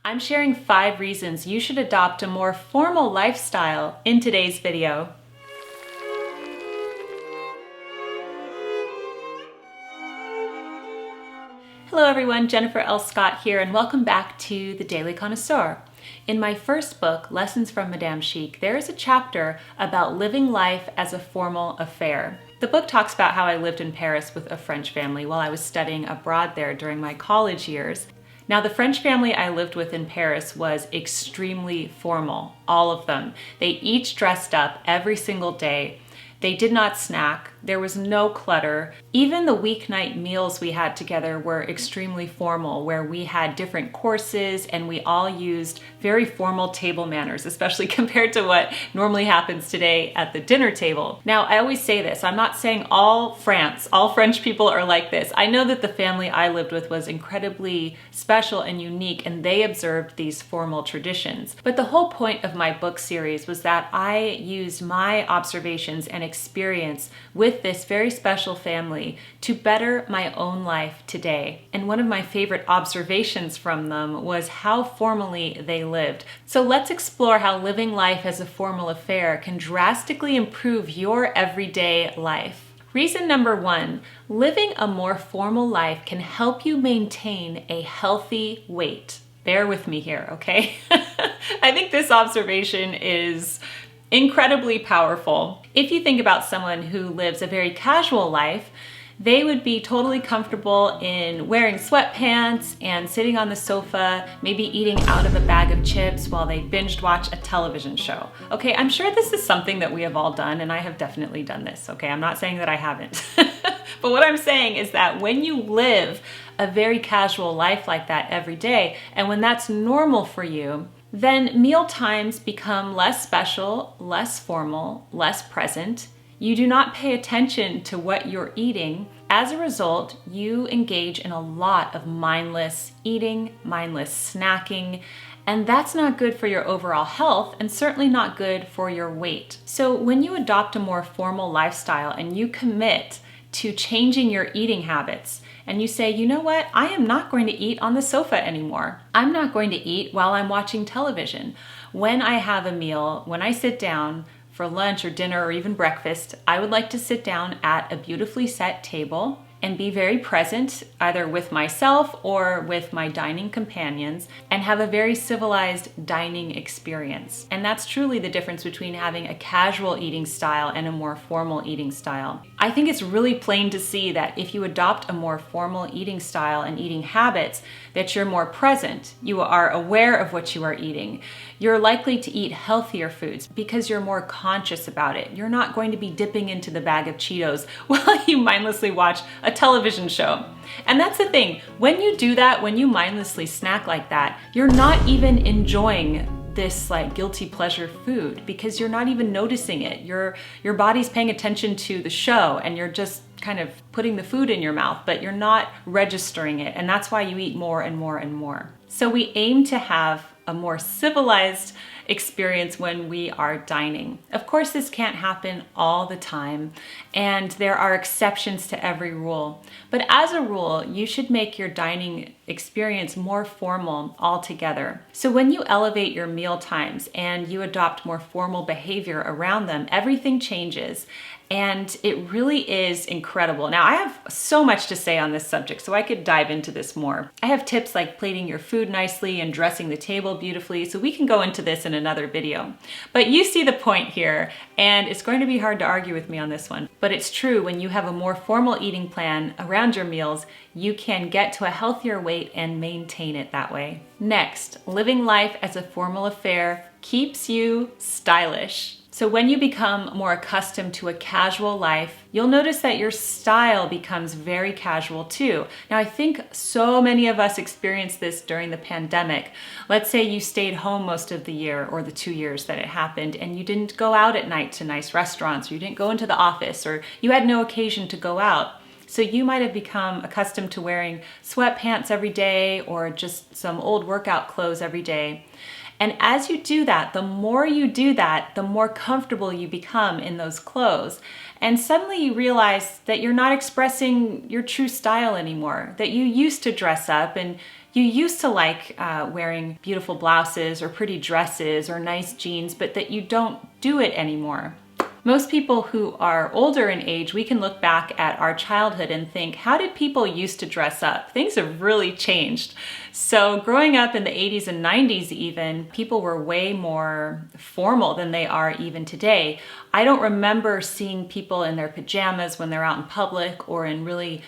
I'm sharing 5 reasons you should adopt a more formal lifestyle in today's video. Hello everyone, Jennifer L. Scott here, and welcome back to the Daily Connoisseur. In my first book, Lessons from Madame Chic, there is a chapter about living life as a formal affair. The book talks about how I lived in Paris with a French family while I was studying abroad there during my college years. Now, the French family I lived with in Paris was extremely formal, all of them. They each dressed up every single day. They did not snack. There was no clutter. Even the weeknight meals we had together were extremely formal, where we had different courses and we all used very formal table manners, especially compared to what normally happens today at the dinner table. Now, I always say this, I'm not saying all French people are like this. I know that the family I lived with was incredibly special and unique, and they observed these formal traditions. But the whole point of my book series was that I used my observations and experience with this very special family to better my own life today. And one of my favorite observations from them was how formally they lived. So let's explore how living life as a formal affair can drastically improve your everyday life. Reason number 1, living a more formal life can help you maintain a healthy weight. Bear with me here, okay? I think this observation is incredibly powerful. If you think about someone who lives a very casual life, they would be totally comfortable in wearing sweatpants and sitting on the sofa, maybe eating out of a bag of chips while they binged watch a television show. Okay, I'm sure this is something that we have all done, and I have definitely done this, okay? I'm not saying that I haven't. But what I'm saying is that when you live a very casual life like that every day, and when that's normal for you, then meal times become less special, less formal, less present. You do not pay attention to what you're eating. As a result, you engage in a lot of mindless eating, mindless snacking, and that's not good for your overall health and certainly not good for your weight. So when you adopt a more formal lifestyle and you commit to changing your eating habits, and you say, you know what, I am not going to eat on the sofa anymore. I'm not going to eat while I'm watching television. When I have a meal, when I sit down for lunch or dinner or even breakfast, I would like to sit down at a beautifully set table and be very present, either with myself or with my dining companions, and have a very civilized dining experience. And that's truly the difference between having a casual eating style and a more formal eating style. I think it's really plain to see that if you adopt a more formal eating style and eating habits, that you're more present, you are aware of what you are eating. You're likely to eat healthier foods because you're more conscious about it. You're not going to be dipping into the bag of Cheetos while you mindlessly watch a television show. And that's the thing, when you do that, when you mindlessly snack like that, you're not even enjoying this like guilty pleasure food because you're not even noticing it. Your body's paying attention to the show and you're just kind of putting the food in your mouth, but you're not registering it. And that's why you eat more and more and more. So we aim to have a more civilized experience when we are dining. Of course, this can't happen all the time, and there are exceptions to every rule. But as a rule, you should make your dining experience more formal altogether. So when you elevate your meal times and you adopt more formal behavior around them, everything changes. And it really is incredible. Now, I have so much to say on this subject, so I could dive into this more. I have tips like plating your food nicely and dressing the table beautifully, so we can go into this in another video. But you see the point here, and it's going to be hard to argue with me on this one. But it's true, when you have a more formal eating plan around your meals, you can get to a healthier weight and maintain it that way. Next, living life as a formal affair keeps you stylish. So when you become more accustomed to a casual life, you'll notice that your style becomes very casual too. Now, I think so many of us experienced this during the pandemic. Let's say you stayed home most of the year or the 2 years that it happened, and you didn't go out at night to nice restaurants, or you didn't go into the office, or you had no occasion to go out. So you might have become accustomed to wearing sweatpants every day or just some old workout clothes every day. And as you do that, the more you do that, the more comfortable you become in those clothes. And suddenly you realize that you're not expressing your true style anymore, that you used to dress up and You used to like wearing beautiful blouses or pretty dresses or nice jeans, but that you don't do it anymore. Most people who are older in age, we can look back at our childhood and think, how did people used to dress up? Things have really changed. So growing up in the 80s and 90s even, people were way more formal than they are even today. I don't remember seeing people in their pajamas when they're out in public or in really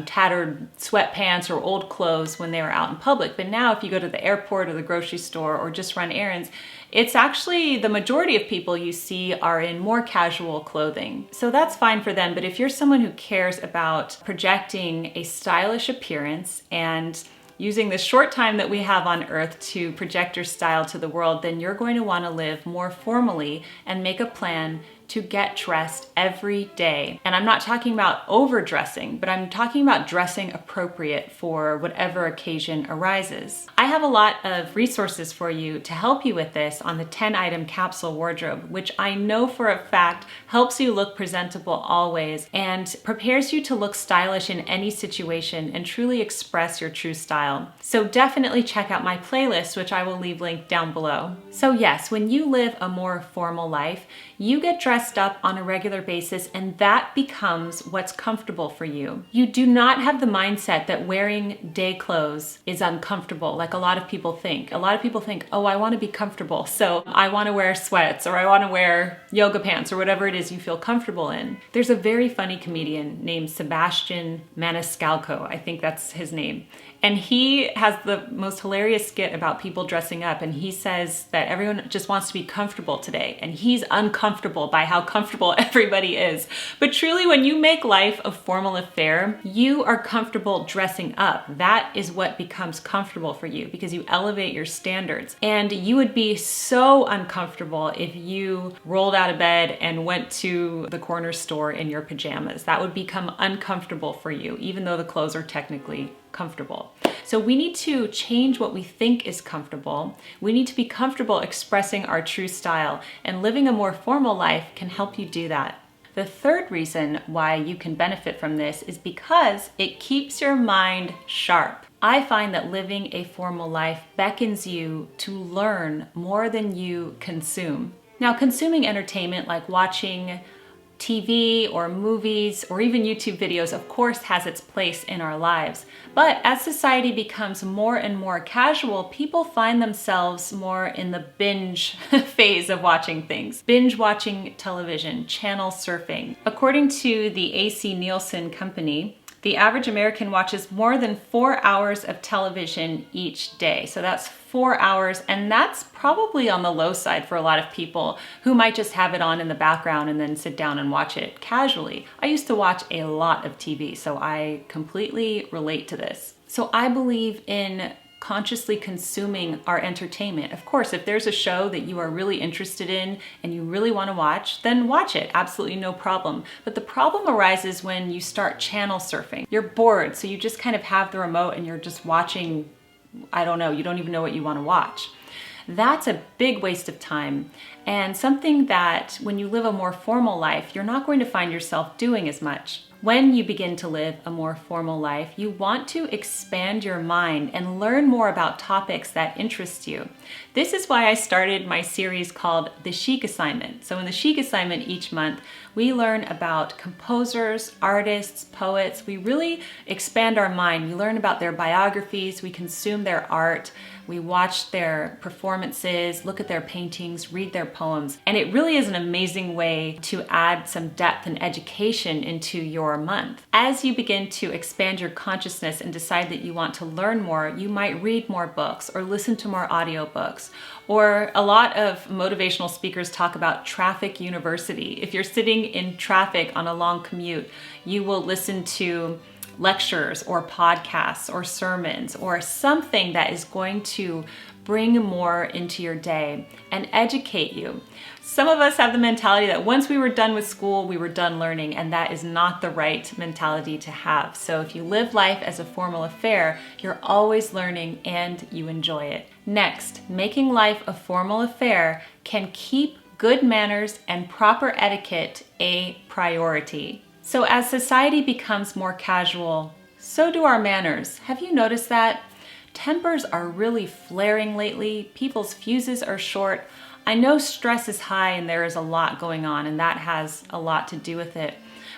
tattered sweatpants or old clothes when they were out in public. But now if you go to the airport or the grocery store or just run errands, it's actually the majority of people you see are in more casual clothing. So that's fine for them. But if you're someone who cares about projecting a stylish appearance and using the short time that we have on earth to project your style to the world, then you're going to want to live more formally and make a plan to get dressed every day. And I'm not talking about overdressing, but I'm talking about dressing appropriate for whatever occasion arises. I have a lot of resources for you to help you with this on the 10-item capsule wardrobe, which I know for a fact helps you look presentable always and prepares you to look stylish in any situation and truly express your true style. So definitely check out my playlist, which I will leave linked down below. So yes, when you live a more formal life, you get dressed up on a regular basis, and that becomes what's comfortable for you. You do not have the mindset that wearing day clothes is uncomfortable, like a lot of people think. A lot of people think, oh, I want to be comfortable, so I want to wear sweats, or I want to wear yoga pants, or whatever it is you feel comfortable in. There's a very funny comedian named Sebastian Maniscalco, I think that's his name. And he has the most hilarious skit about people dressing up, and he says that everyone just wants to be comfortable today, and he's uncomfortable by how comfortable everybody is. But truly, when you make life a formal affair, you are comfortable dressing up. That is what becomes comfortable for you because you elevate your standards. And you would be so uncomfortable if you rolled out of bed and went to the corner store in your pajamas. That would become uncomfortable for you, even though the clothes are technically comfortable. So we need to change what we think is comfortable. We need to be comfortable expressing our true style, and living a more formal life can help you do that. The third reason why you can benefit from this is because it keeps your mind sharp. I find that living a formal life beckons you to learn more than you consume. Now, consuming entertainment like watching TV or movies or even YouTube videos, of course, has its place in our lives. But as society becomes more and more casual, people find themselves more in the binge phase of watching things. Binge watching television, channel surfing. According to the AC Nielsen Company, the average American watches more than 4 hours of television each day. So that's 4 hours, and that's probably on the low side for a lot of people who might just have it on in the background and then sit down and watch it casually. I used to watch a lot of TV, so I completely relate to this. So I believe in consciously consuming our entertainment. Of course, if there's a show that you are really interested in and you really want to watch, then watch it. Absolutely no problem. But the problem arises when you start channel surfing. You're bored, so you just kind of have the remote and you're just watching, I don't know, you don't even know what you want to watch. That's a big waste of time, and something that when you live a more formal life, you're not going to find yourself doing as much. When you begin to live a more formal life, you want to expand your mind and learn more about topics that interest you. This is why I started my series called The Chic Assignment. So in The Chic Assignment each month, we learn about composers, artists, poets. We really expand our mind. We learn about their biographies, we consume their art, we watch their performances, look at their paintings, read their poems. And it really is an amazing way to add some depth and education into your month. As you begin to expand your consciousness and decide that you want to learn more, you might read more books or listen to more audiobooks. Or a lot of motivational speakers talk about traffic university. If you're sitting in traffic on a long commute, you will listen to lectures or podcasts or sermons or something that is going to bring more into your day and educate you. Some of us have the mentality that once we were done with school, we were done learning, and that is not the right mentality to have. So if you live life as a formal affair, you're always learning and you enjoy it. Next, making life a formal affair can keep good manners and proper etiquette a priority. So as society becomes more casual, so do our manners. Have you noticed that? Tempers are really flaring lately. People's fuses are short. I know stress is high and there is a lot going on, and that has a lot to do with it.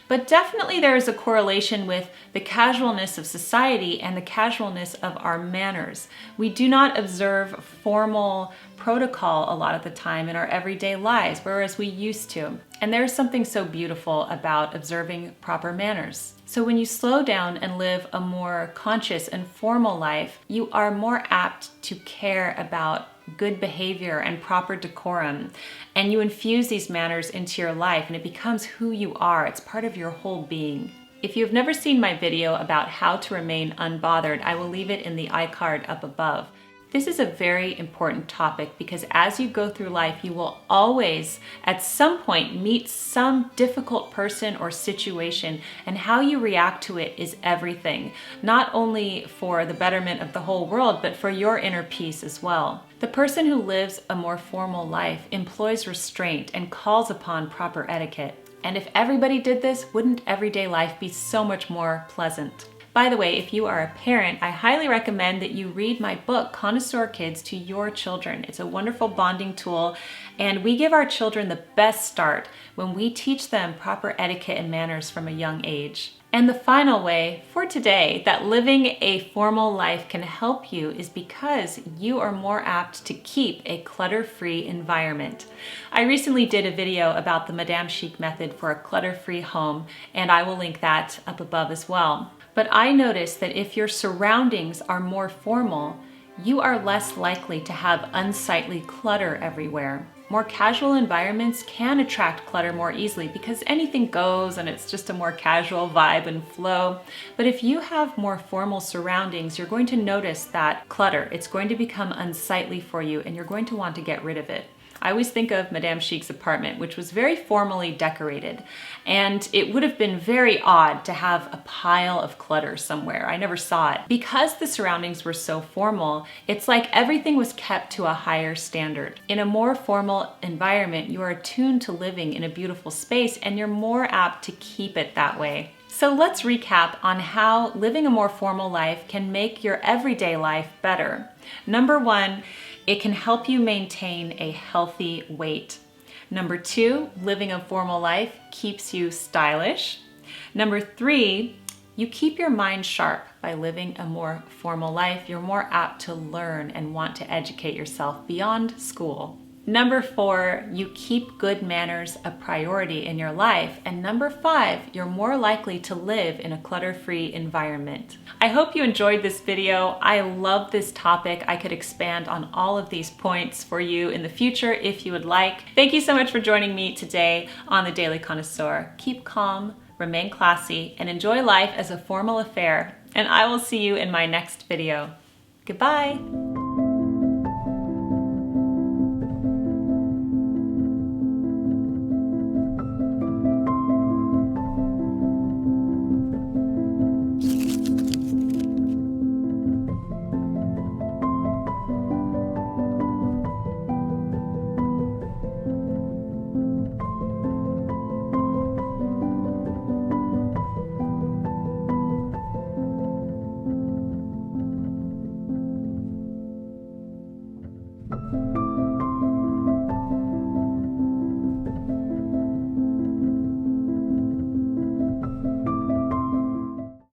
But definitely there is a correlation with the casualness of society and the casualness of our manners. We do not observe formal protocol a lot of the time in our everyday lives, whereas we used to. And there's something so beautiful about observing proper manners. So when you slow down and live a more conscious and formal life, you are more apt to care about good behavior and proper decorum, and you infuse these manners into your life and it becomes who you are. It's part of your whole being. If you've never seen my video about how to remain unbothered, I will leave it in the iCard up above. This is a very important topic because as you go through life, you will always, at some point, meet some difficult person or situation, and how you react to it is everything, not only for the betterment of the whole world, but for your inner peace as well. The person who lives a more formal life employs restraint and calls upon proper etiquette. And if everybody did this, wouldn't everyday life be so much more pleasant? By the way, if you are a parent, I highly recommend that you read my book, Connoisseur Kids, to your children. It's a wonderful bonding tool, and we give our children the best start when we teach them proper etiquette and manners from a young age. And the final way for today that living a formal life can help you is because you are more apt to keep a clutter-free environment. I recently did a video about the Madame Chic method for a clutter-free home, and I will link that up above as well. But I noticed that if your surroundings are more formal, you are less likely to have unsightly clutter everywhere. More casual environments can attract clutter more easily because anything goes and it's just a more casual vibe and flow. But if you have more formal surroundings, you're going to notice that clutter. It's going to become unsightly for you and you're going to want to get rid of it. I always think of Madame Chic's apartment, which was very formally decorated, and it would have been very odd to have a pile of clutter somewhere. I never saw it. Because the surroundings were so formal, it's like everything was kept to a higher standard. In a more formal environment, you are attuned to living in a beautiful space, and you're more apt to keep it that way. So let's recap on how living a more formal life can make your everyday life better. Number one, it can help you maintain a healthy weight. Number two, living a formal life keeps you stylish. Number three, you keep your mind sharp by living a more formal life. You're more apt to learn and want to educate yourself beyond school. Number four, you keep good manners a priority in your life. And number five, you're more likely to live in a clutter-free environment. I hope you enjoyed this video. I love this topic. I could expand on all of these points for you in the future if you would like. Thank you so much for joining me today on the Daily Connoisseur. Keep calm, remain classy, and enjoy life as a formal affair. And I will see you in my next video. Goodbye.